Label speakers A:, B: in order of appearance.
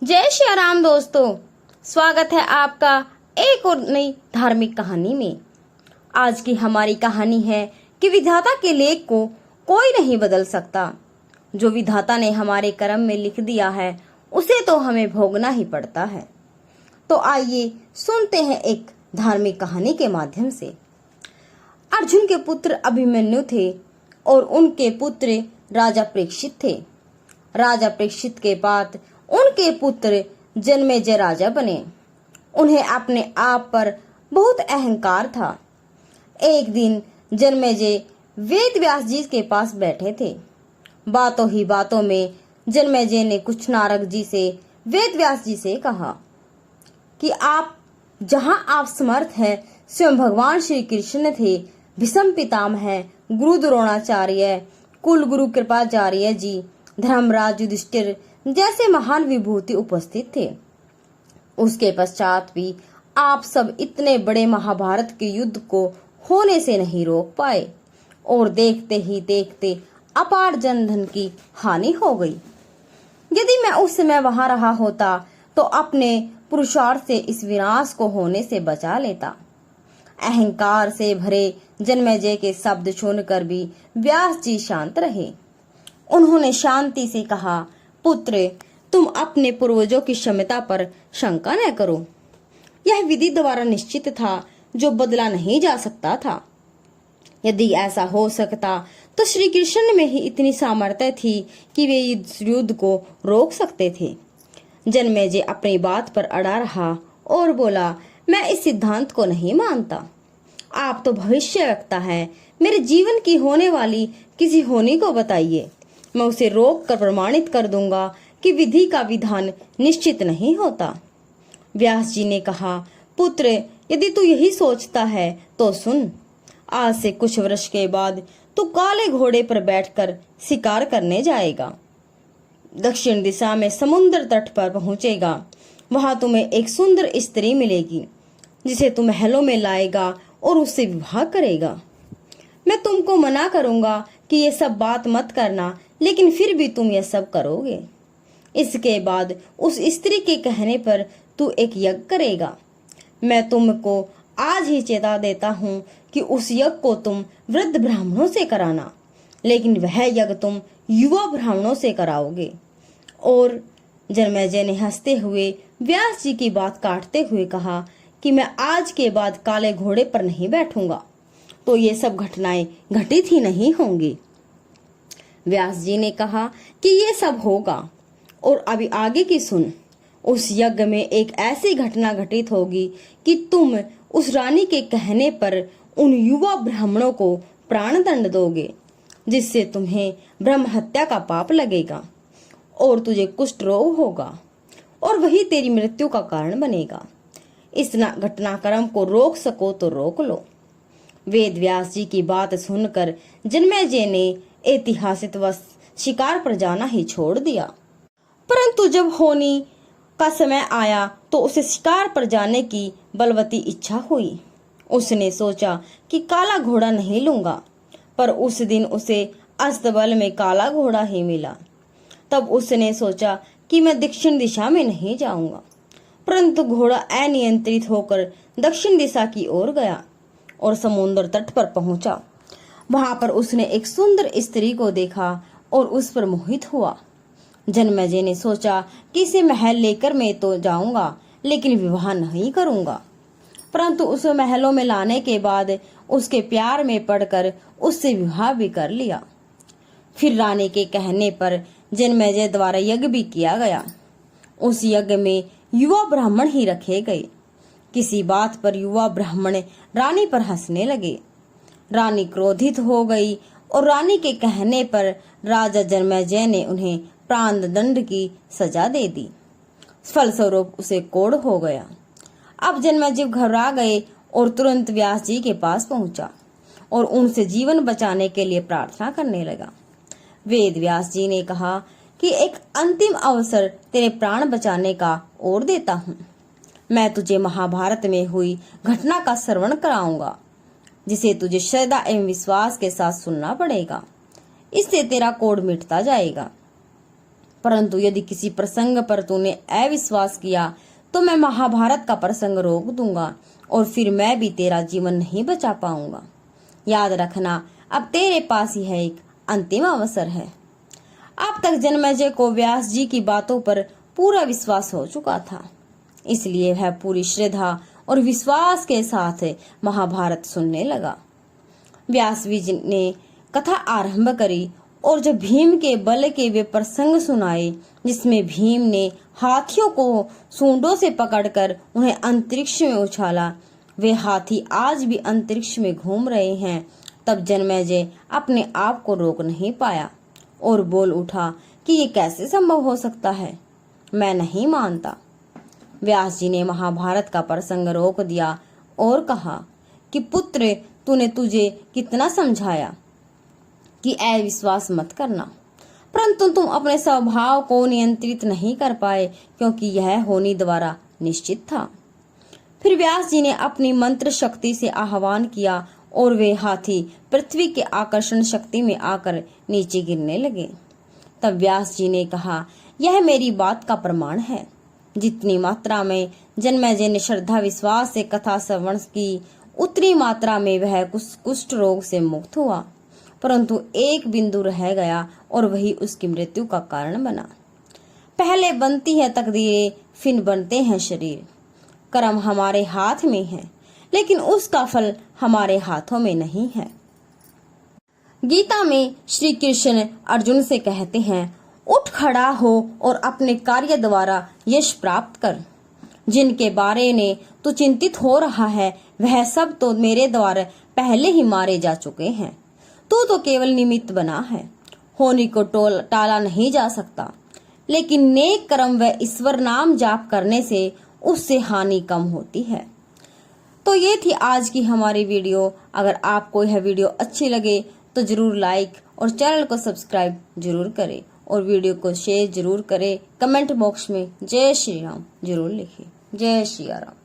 A: जय श्री राम दोस्तों, स्वागत है आपका एक और नई धार्मिक कहानी में। आज की हमारी कहानी है कि विधाता के लेख को कोई नहीं बदल सकता। जो विधाता ने हमारे कर्म में लिख दिया है उसे तो हमें भोगना ही पड़ता है। तो आइए सुनते हैं एक धार्मिक कहानी के माध्यम से। अर्जुन के पुत्र अभिमन्यु थे और उनके पुत्र राजा परीक्षित थे। राजा परीक्षित के बाद उनके पुत्र जन्मेजय राजा बने। उन्हें अपने आप पर बहुत अहंकार था। एक दिन जन्मेजय वेद व्यास जी के पास बैठे थे। बातों ही बातों में जन्मेजय ने कुछ नारद जी से वेद व्यास जी से कहा कि आप समर्थ हैं, स्वयं भगवान श्री कृष्ण थे, भीष्म पितामह, गुरु द्रोणाचार्य, कुल गुरु कृपाचार्य जी, धर्मराज युधिष्ठिर जैसे महान विभूति उपस्थित थे। उसके पश्चात भी आप सब इतने बड़े महाभारत के युद्ध को होने से नहीं रोक पाए और देखते ही देखते अपार जनधन की हानि हो गई। यदि मैं उस समय वहां रहा होता तो अपने पुरुषार्थ से इस विनाश को होने से बचा लेता। अहंकार से भरे जन्मेजय के शब्द सुनकर भी व्यास जी शांत रहे। उन्होंने शांति से कहा, पुत्र, तुम अपने पूर्वजों की क्षमता पर शंका न करो। यह विधि द्वारा निश्चित था जो बदला नहीं जा सकता था। यदि ऐसा हो सकता तो श्री कृष्ण में ही इतनी सामर्थ्य थी कि वे इस युद्ध को रोक सकते थे। जन्मेजय अपनी बात पर अड़ा रहा और बोला, मैं इस सिद्धांत को नहीं मानता। आप तो भविष्यवक्ता हैं, मेरे जीवन की होने वाली किसी होनी को बताइए, मैं उसे रोक कर प्रमाणित कर दूंगा कि विधि का विधान निश्चित नहीं होता। व्यास जी ने कहा, पुत्र, यदि तू यही सोचता है तो सुन। आज से कुछ वर्ष के बाद तू काले घोड़े पर बैठकर शिकार करने जाएगा। दक्षिण दिशा में समुद्र तट पर पहुंचेगा। वहां तुम्हें एक सुंदर स्त्री मिलेगी जिसे तू महलों में लाएगा और उससे विवाह करेगा। मैं तुमको मना करूंगा कि ये सब बात मत करना, लेकिन फिर भी तुम यह सब करोगे। इसके बाद उस स्त्री के कहने पर तू एक यज्ञ करेगा। मैं तुमको आज ही चेता देता हूँ कि उस यज्ञ को तुम वृद्ध ब्राह्मणों से कराना, लेकिन वह यज्ञ तुम युवा ब्राह्मणों से कराओगे। और जन्मेजय ने हंसते हुए व्यास जी की बात काटते हुए कहा कि मैं आज के बाद काले घोड़े पर नहीं बैठूंगा तो ये सब घटनाएं घटित ही नहीं होंगी। व्यास जी ने कहा कि ये सब होगा और अभी आगे की सुन। उस यज्ञ में एक ऐसी घटना घटित होगी कि तुम उस रानी के कहने पर उन युवा ब्राह्मणों को प्राण दंड दोगे, जिससे तुम्हें ब्रह्म हत्या का पाप लगेगा और तुझे कुष्ठ रोग होगा और वही तेरी मृत्यु का कारण बनेगा। इस घटनाक्रम को रोक सको तो रोक लो। वेद व्यास जी की बात सुनकर जन्मेजय ने ऐतिहासिक शिकार पर जाना ही छोड़ दिया। परंतु जब होनी का समय आया तो उसे शिकार पर जाने की बलवती इच्छा हुई। उसने सोचा कि काला घोड़ा नहीं लूंगा, पर उस दिन उसे अस्तबल में काला घोड़ा ही मिला। तब उसने सोचा कि मैं दक्षिण दिशा में नहीं जाऊंगा, परंतु घोड़ा अनियंत्रित होकर दक्षिण दिशा की ओर गया और समुद्र तट पर पहुंचा। वहां पर उसने एक सुंदर स्त्री को देखा और उस पर मोहित हुआ। जन्मेजय ने सोचा कि इसे महल लेकर मैं तो जाऊंगा, लेकिन विवाह नहीं करूंगा। परंतु उसे महलों में लाने के बाद उसके प्यार में पड़कर उससे विवाह भी कर लिया। फिर रानी के कहने पर जन्मेजय द्वारा यज्ञ भी किया गया। उस यज्ञ में युवा ब्राह्मण ही रखे गए। किसी बात पर युवा ब्राह्मण रानी पर हंसने लगे। रानी क्रोधित हो गई और रानी के कहने पर राजा जन्मेजय ने उन्हें प्राण दंड की सजा दे दी। फलस्वरूप उसे कोढ़ हो गया। अब जन्मेजय घबरा गए और तुरंत व्यास जी के पास पहुंचा और उनसे जीवन बचाने के लिए प्रार्थना करने लगा। वेद व्यास जी ने कहा कि एक अंतिम अवसर तेरे प्राण बचाने का और देता हूँ। मैं तुझे महाभारत में हुई घटना का श्रवण कराऊंगा, जिसे तुझे श्रद्धा एवं विश्वास के साथ सुनना पड़ेगा। इससे तेरा कोढ़ मिटता जाएगा। परंतु यदि किसी प्रसंग पर तूने अविश्वास किया तो मैं महाभारत का प्रसंग रोक दूंगा और फिर मैं भी तेरा जीवन नहीं बचा पाऊंगा। याद रखना, अब तेरे पास यह एक अंतिम अवसर है। अब तक जन्मेजय को व्यास जी की बातों पर पूरा विश्वास हो चुका था, इसलिए वह पूरी श्रद्धा और विश्वास के साथ महाभारत सुनने लगा। व्यास जी ने कथा आरंभ करी और जब भीम के बल के वे प्रसंग सुनाए जिसमें भीम ने हाथियों को सूंडों से पकड़कर उन्हें अंतरिक्ष में उछाला, वे हाथी आज भी अंतरिक्ष में घूम रहे हैं, तब जन्मेजय अपने आप को रोक नहीं पाया और बोल उठा कि ये कैसे संभव हो सकता है, मैं नहीं मानता। व्यास जी ने महाभारत का प्रसंग रोक दिया और कहा कि पुत्र, तूने तुझे कितना समझाया कि अविश्वास मत करना, परंतु तुम अपने स्वभाव को नियंत्रित नहीं कर पाए क्योंकि यह होनी द्वारा निश्चित था। फिर व्यास जी ने अपनी मंत्र शक्ति से आह्वान किया और वे हाथी पृथ्वी के आकर्षण शक्ति में आकर नीचे गिरने लगे। तब व्यास जी ने कहा, यह मेरी बात का प्रमाण है। जितनी मात्रा में जन्मेजय ने श्रद्धा विश्वास से कथा श्रवण की, उतनी मात्रा में वह कुष्ठ रोग से मुक्त हुआ, परंतु एक बिंदु रह गया और वही उसकी मृत्यु का कारण बना। पहले बनती है तकदीरें, फिर बनते हैं शरीर। कर्म हमारे हाथ में है, लेकिन उसका फल हमारे हाथों में नहीं है। गीता में श्री कृष्ण अर्जुन से कहते हैं, उठ खड़ा हो और अपने कार्य द्वारा यश प्राप्त कर। जिनके बारे में तू चिंतित हो रहा है वह सब तो मेरे द्वारा पहले ही मारे जा चुके हैं। तू तो केवल निमित्त बना है, होनी को टाला नहीं जा सकता, लेकिन नेक कर्म व ईश्वर नाम जाप करने से उससे हानि कम होती है। तो ये थी आज की हमारी वीडियो। अगर आपको यह वीडियो अच्छी लगे तो जरूर लाइक और चैनल को सब्सक्राइब जरूर करें और वीडियो को शेयर जरूर करें। कमेंट बॉक्स में जय श्री राम जरूर लिखें। जय श्री राम।